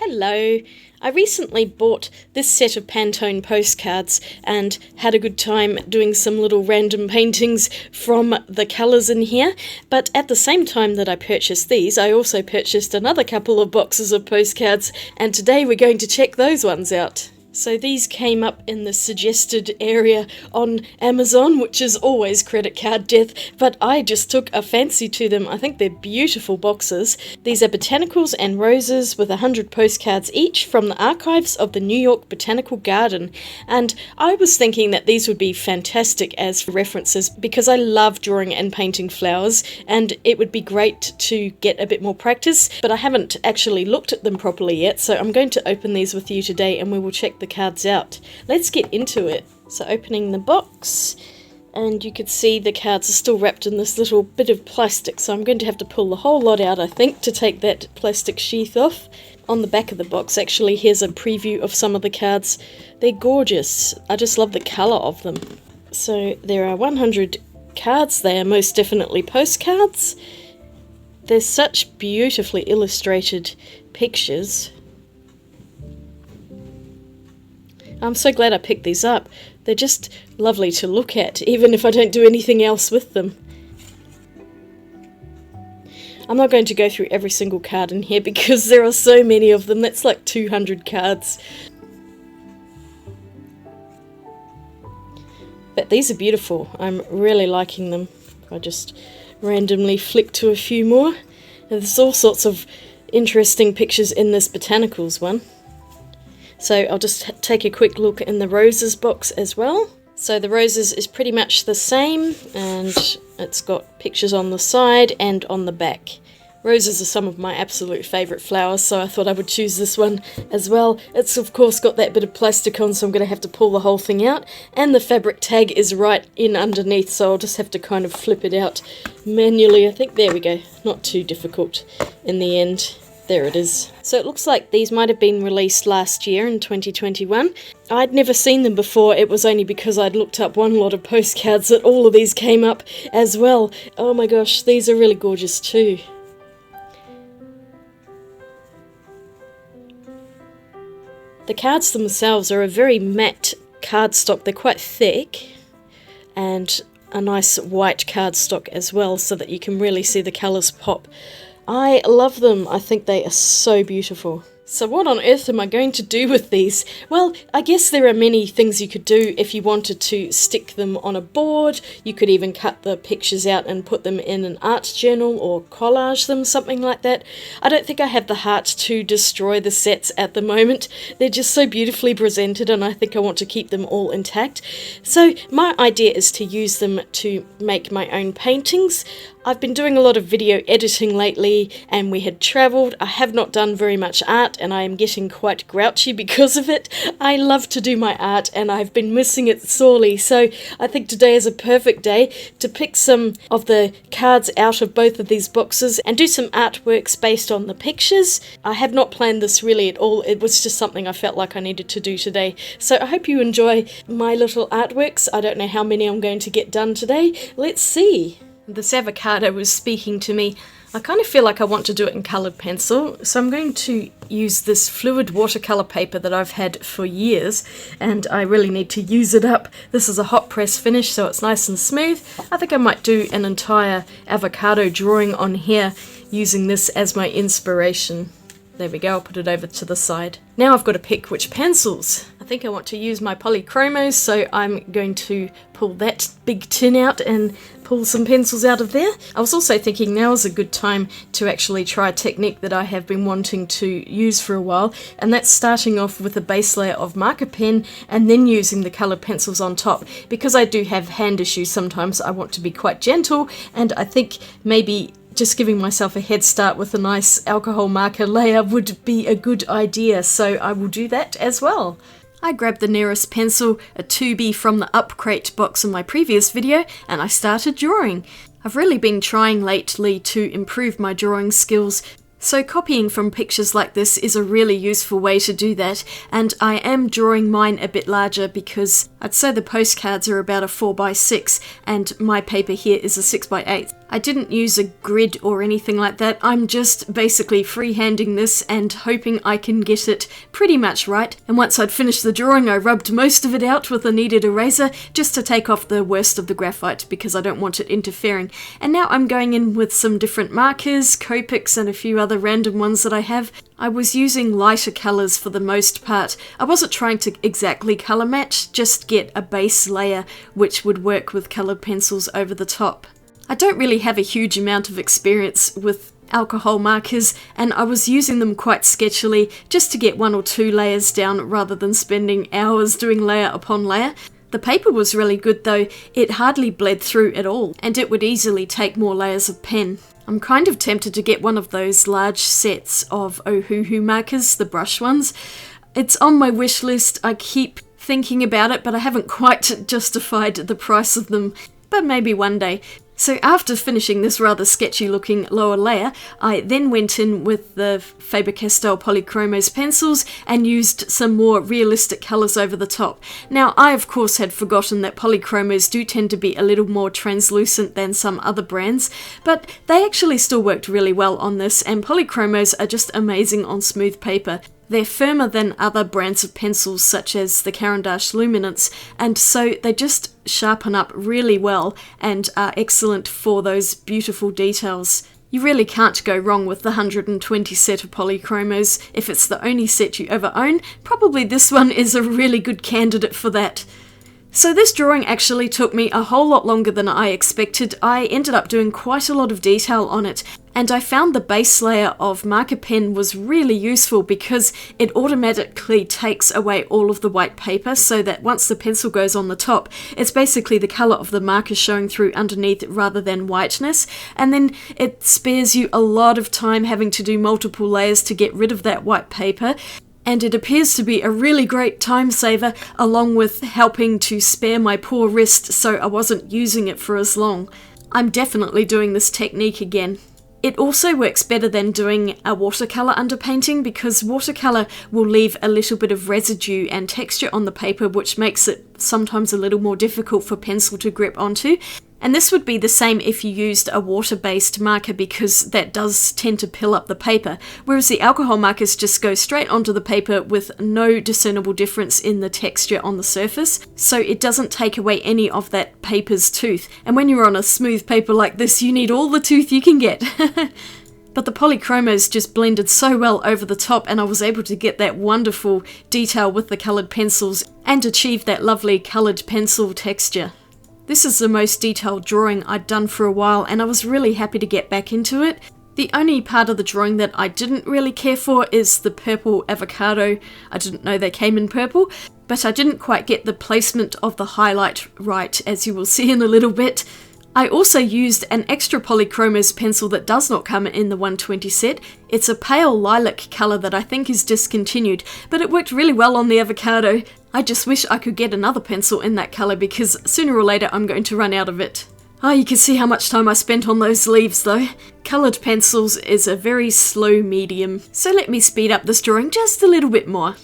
Hello! I recently bought this set of Pantone postcards and had a good time doing some little random paintings from the colours in here, but at the same time that I purchased these, I also purchased another couple of boxes of postcards, and today we're going to check those ones out. So these came up in the suggested area on Amazon, which is always credit card death, but I just took a fancy to them. I think they're beautiful boxes. These are Botanicals and Roses with 100 postcards each from the archives of the New York Botanical Garden. And I was thinking that these would be fantastic as references because I love drawing and painting flowers, and it would be great to get a bit more practice, but I haven't actually looked at them properly yet, so I'm going to open these with you today and we will check the cards out. Let's get into it. So opening the box, and you can see the cards are still wrapped in this little bit of plastic, so I'm going to have to pull the whole lot out, I think, to take that plastic sheath off. On the back of the box, actually, here's a preview of some of the cards. They're gorgeous. I just love the colour of them. So there are 100 cards. They are most definitely postcards. They're such beautifully illustrated pictures. I'm so glad I picked these up. They're just lovely to look at, even if I don't do anything else with them. I'm not going to go through every single card in here because there are so many of them. That's like 200 cards. But these are beautiful. I'm really liking them. I just randomly flick to a few more. And there's all sorts of interesting pictures in this Botanicals one. So I'll just take a quick look in the Roses box as well. So the Roses is pretty much the same, and it's got pictures on the side and on the back. Roses are some of my absolute favourite flowers, so I thought I would choose this one as well. It's of course got that bit of plastic on, so I'm going to have to pull the whole thing out. And the fabric tag is right in underneath, so I'll just have to kind of flip it out manually. I think, there we go. Not too difficult in the end. There it is. So it looks like these might have been released last year in 2021. I'd never seen them before. It was only because I'd looked up one lot of postcards that all of these came up as well. Oh my gosh, these are really gorgeous too. The cards themselves are a very matte cardstock. They're quite thick and a nice white cardstock as well, so that you can really see the colours pop. I love them. I think they are so beautiful. So what on earth am I going to do with these? Well, I guess there are many things you could do if you wanted to stick them on a board. You could even cut the pictures out and put them in an art journal or collage them, something like that. I don't think I have the heart to destroy the sets at the moment. They're just so beautifully presented, and I think I want to keep them all intact. So my idea is to use them to make my own paintings. I've been doing a lot of video editing lately, and we had travelled. I have not done very much art, and I am getting quite grouchy because of it. I love to do my art, and I've been missing it sorely, so I think today is a perfect day to pick some of the cards out of both of these boxes and do some artworks based on the pictures. I have not planned this really at all. It was just something I felt like I needed to do today. So I hope you enjoy my little artworks. I don't know how many I'm going to get done today. Let's see. This avocado was speaking to me. I kind of feel like I want to do it in coloured pencil, so I'm going to use this fluid watercolour paper that I've had for years, and I really need to use it up. This is a hot press finish, so it's nice and smooth. I think I might do an entire avocado drawing on here using this as my inspiration. There we go, I'll put it over to the side. Now I've got to pick which pencils. I think I want to use my polychromos, so I'm going to pull that big tin out and pull some pencils out of there. I was also thinking now is a good time to actually try a technique that I have been wanting to use for a while, and that's starting off with a base layer of marker pen and then using the coloured pencils on top. Because I do have hand issues sometimes, I want to be quite gentle, and I think maybe just giving myself a head start with a nice alcohol marker layer would be a good idea, so I will do that as well. I grabbed the nearest pencil, a 2B from the Up Crate box in my previous video, and I started drawing. I've really been trying lately to improve my drawing skills, so copying from pictures like this is a really useful way to do that, and I am drawing mine a bit larger because I'd say the postcards are about a 4x6 and my paper here is a 6x8. I didn't use a grid or anything like that. I'm just basically freehanding this and hoping I can get it pretty much right. And once I'd finished the drawing, I rubbed most of it out with a kneaded eraser just to take off the worst of the graphite because I don't want it interfering. And now I'm going in with some different markers, Copics and a few other random ones that I have. I was using lighter colours for the most part. I wasn't trying to exactly colour match, just get a base layer which would work with coloured pencils over the top. I don't really have a huge amount of experience with alcohol markers, and I was using them quite sketchily just to get 1 or 2 layers down rather than spending hours doing layer upon layer. The paper was really good though, it hardly bled through at all, and it would easily take more layers of pen. I'm kind of tempted to get one of those large sets of Ohuhu markers, the brush ones. It's on my wish list, I keep thinking about it, but I haven't quite justified the price of them, but maybe one day. So after finishing this rather sketchy looking lower layer, I then went in with the Faber-Castell Polychromos pencils and used some more realistic colours over the top. Now I of course had forgotten that Polychromos do tend to be a little more translucent than some other brands, but they actually still worked really well on this, and Polychromos are just amazing on smooth paper. They're firmer than other brands of pencils such as the Caran d'Ache Luminance, and so they just sharpen up really well and are excellent for those beautiful details. You really can't go wrong with the 120 set of Polychromos. If it's the only set you ever own, probably this one is a really good candidate for that. So this drawing actually took me a whole lot longer than I expected. I ended up doing quite a lot of detail on it, and I found the base layer of marker pen was really useful because it automatically takes away all of the white paper so that once the pencil goes on the top, it's basically the colour of the marker showing through underneath rather than whiteness, and then it spares you a lot of time having to do multiple layers to get rid of that white paper. And it appears to be a really great time saver, along with helping to spare my poor wrist so I wasn't using it for as long. I'm definitely doing this technique again. It also works better than doing a watercolour underpainting because watercolour will leave a little bit of residue and texture on the paper, which makes it sometimes a little more difficult for pencil to grip onto. And this would be the same if you used a water-based marker because that does tend to pill up the paper, whereas the alcohol markers just go straight onto the paper with no discernible difference in the texture on the surface, so it doesn't take away any of that paper's tooth. And when you're on a smooth paper like this, you need all the tooth you can get. But the Polychromos just blended so well over the top, and I was able to get that wonderful detail with the coloured pencils and achieve that lovely coloured pencil texture. This is the most detailed drawing I'd done for a while, and I was really happy to get back into it. The only part of the drawing that I didn't really care for is the purple avocado. I didn't know they came in purple, but I didn't quite get the placement of the highlight right, as you will see in a little bit. I also used an extra Polychromos pencil that does not come in the 120 set. It's a pale lilac colour that I think is discontinued, but it worked really well on the avocado. I just wish I could get another pencil in that colour because sooner or later I'm going to run out of it. Oh, you can see how much time I spent on those leaves though. Coloured pencils is a very slow medium, so let me speed up this drawing just a little bit more.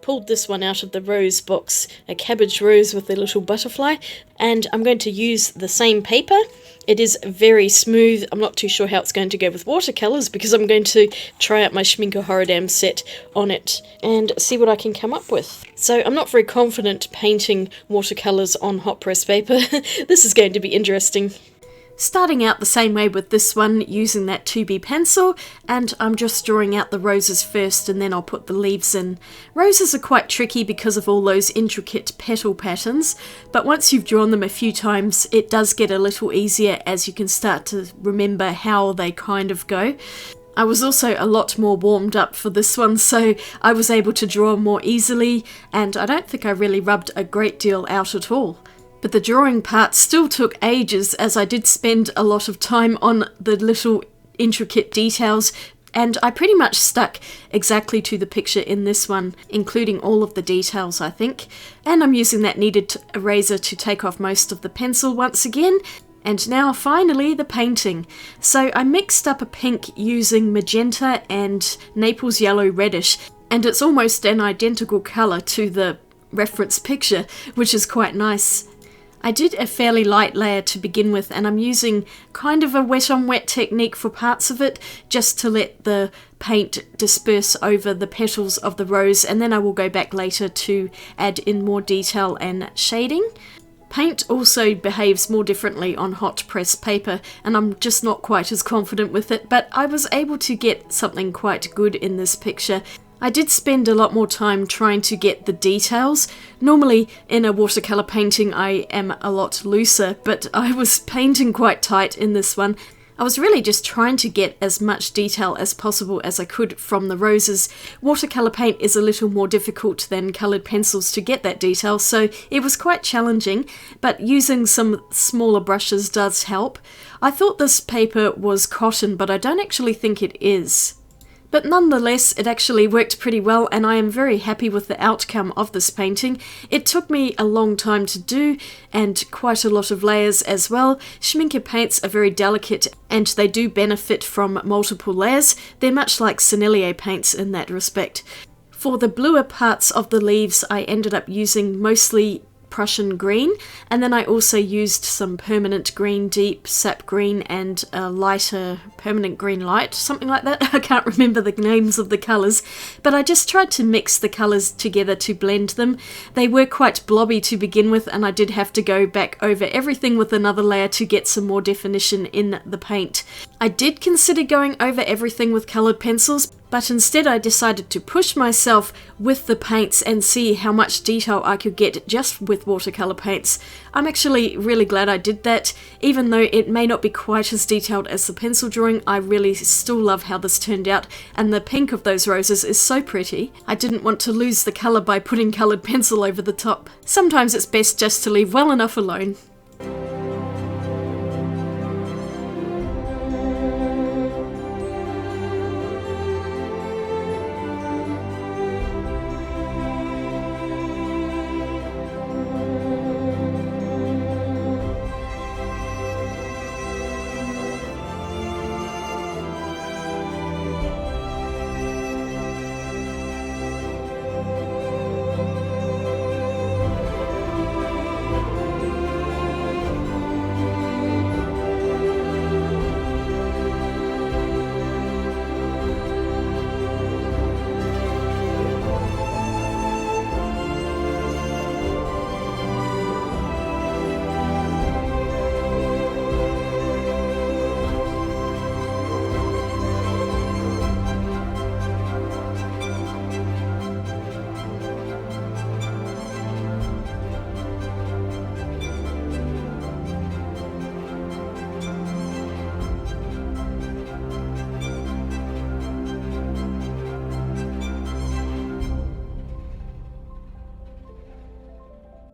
Pulled this one out of the rose box, a cabbage rose with a little butterfly, and I'm going to use the same paper. It is very smooth. I'm not too sure how it's going to go with watercolours because I'm going to try out my Schmincke Horodam set on it and see what I can come up with. So I'm not very confident painting watercolours on hot press paper. This is going to be interesting. Starting out the same way with this one, using that 2B pencil, and I'm just drawing out the roses first and then I'll put the leaves in. Roses are quite tricky because of all those intricate petal patterns, but once you've drawn them a few times, it does get a little easier as you can start to remember how they kind of go. I was also a lot more warmed up for this one, so I was able to draw more easily, and I don't think I really rubbed a great deal out at all. But the drawing part still took ages, as I did spend a lot of time on the little intricate details, and I pretty much stuck exactly to the picture in this one, including all of the details, I think. And I'm using that kneaded eraser to take off most of the pencil once again. And now finally the painting. So I mixed up a pink using magenta and Naples yellow reddish, and it's almost an identical colour to the reference picture, which is quite nice. I did a fairly light layer to begin with, and I'm using kind of a wet on wet technique for parts of it, just to let the paint disperse over the petals of the rose, and then I will go back later to add in more detail and shading. Paint also behaves more differently on hot press paper, and I'm just not quite as confident with it, but I was able to get something quite good in this picture. I did spend a lot more time trying to get the details. Normally in a watercolour painting I am a lot looser, but I was painting quite tight in this one. I was really just trying to get as much detail as possible as I could from the roses. Watercolour paint is a little more difficult than coloured pencils to get that detail, so it was quite challenging, but using some smaller brushes does help. I thought this paper was cotton, but I don't actually think it is. But nonetheless, it actually worked pretty well, and I am very happy with the outcome of this painting. It took me a long time to do, and quite a lot of layers as well. Schmincke paints are very delicate, and they do benefit from multiple layers. They're much like Sennelier paints in that respect. For the bluer parts of the leaves, I ended up using mostly Prussian green, and then I also used some permanent green deep, sap green, and a lighter permanent green light, something like that. I can't remember the names of the colours, but I just tried to mix the colours together to blend them. They were quite blobby to begin with, and I did have to go back over everything with another layer to get some more definition in the paint. I did consider going over everything with coloured pencils, but instead I decided to push myself with the paints and see how much detail I could get just with watercolour paints. I'm actually really glad I did that. Even though it may not be quite as detailed as the pencil drawing, I really still love how this turned out, and the pink of those roses is so pretty. I didn't want to lose the colour by putting coloured pencil over the top. Sometimes it's best just to leave well enough alone.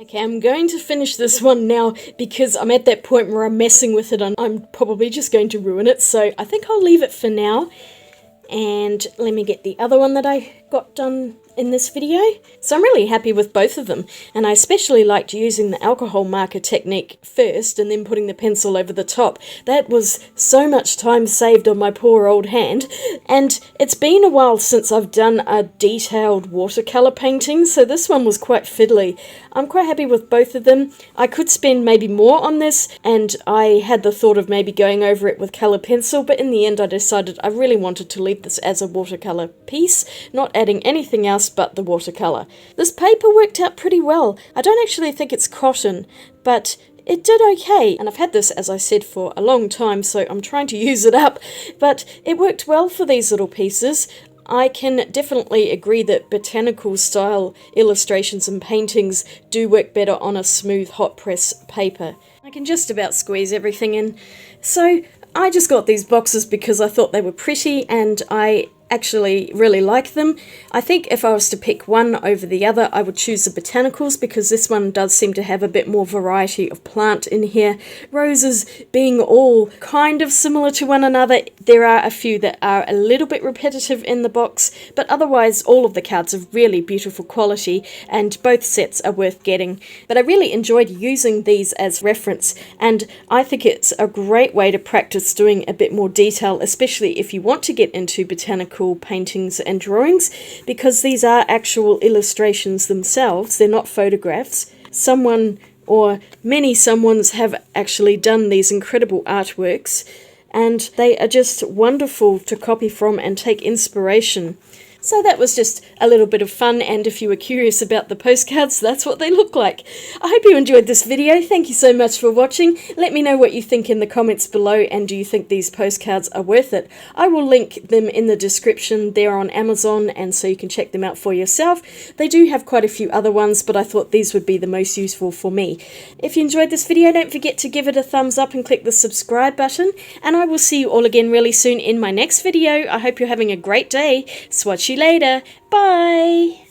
Okay, I'm going to finish this one now because I'm at that point where I'm messing with it and I'm probably just going to ruin it, so I think I'll leave it for now. And let me get the other one that I got done in this video. So I'm really happy with both of them, and I especially liked using the alcohol marker technique first and then putting the pencil over the top. That was so much time saved on my poor old hand, and it's been a while since I've done a detailed watercolour painting, so this one was quite fiddly. I'm quite happy with both of them. I could spend maybe more on this, and I had the thought of maybe going over it with colour pencil, but in the end I decided I really wanted to leave this as a watercolour piece, not adding anything else but the watercolour. This paper worked out pretty well. I don't actually think it's cotton, but it did okay, and I've had this, as I said, for a long time, so I'm trying to use it up, but it worked well for these little pieces. I can definitely agree that botanical style illustrations and paintings do work better on a smooth hot press paper. I can just about squeeze everything in. So I just got these boxes because I thought they were pretty and I actually really like them. I think if I was to pick one over the other, I would choose the Botanicals because this one does seem to have a bit more variety of plant in here. Roses being all kind of similar to one another. There are a few that are a little bit repetitive in the box, but otherwise all of the cards are really beautiful quality and both sets are worth getting. But I really enjoyed using these as reference, and I think it's a great way to practice doing a bit more detail, especially if you want to get into botanical paintings and drawings, because these are actual illustrations themselves. They're not photographs. Someone or many someones have actually done these incredible artworks, and they are just wonderful to copy from and take inspiration. So that was just a little bit of fun, and if you were curious about the postcards, that's what they look like. I hope you enjoyed this video. Thank you so much for watching. Let me know what you think in the comments below, and do you think these postcards are worth it? I will link them in the description. They're on Amazon, and so you can check them out for yourself. They do have quite a few other ones, but I thought these would be the most useful for me. If you enjoyed this video, don't forget to give it a thumbs up and click the subscribe button, and I will see you all again really soon in my next video. I hope you're having a great day. Swatch you later. Bye.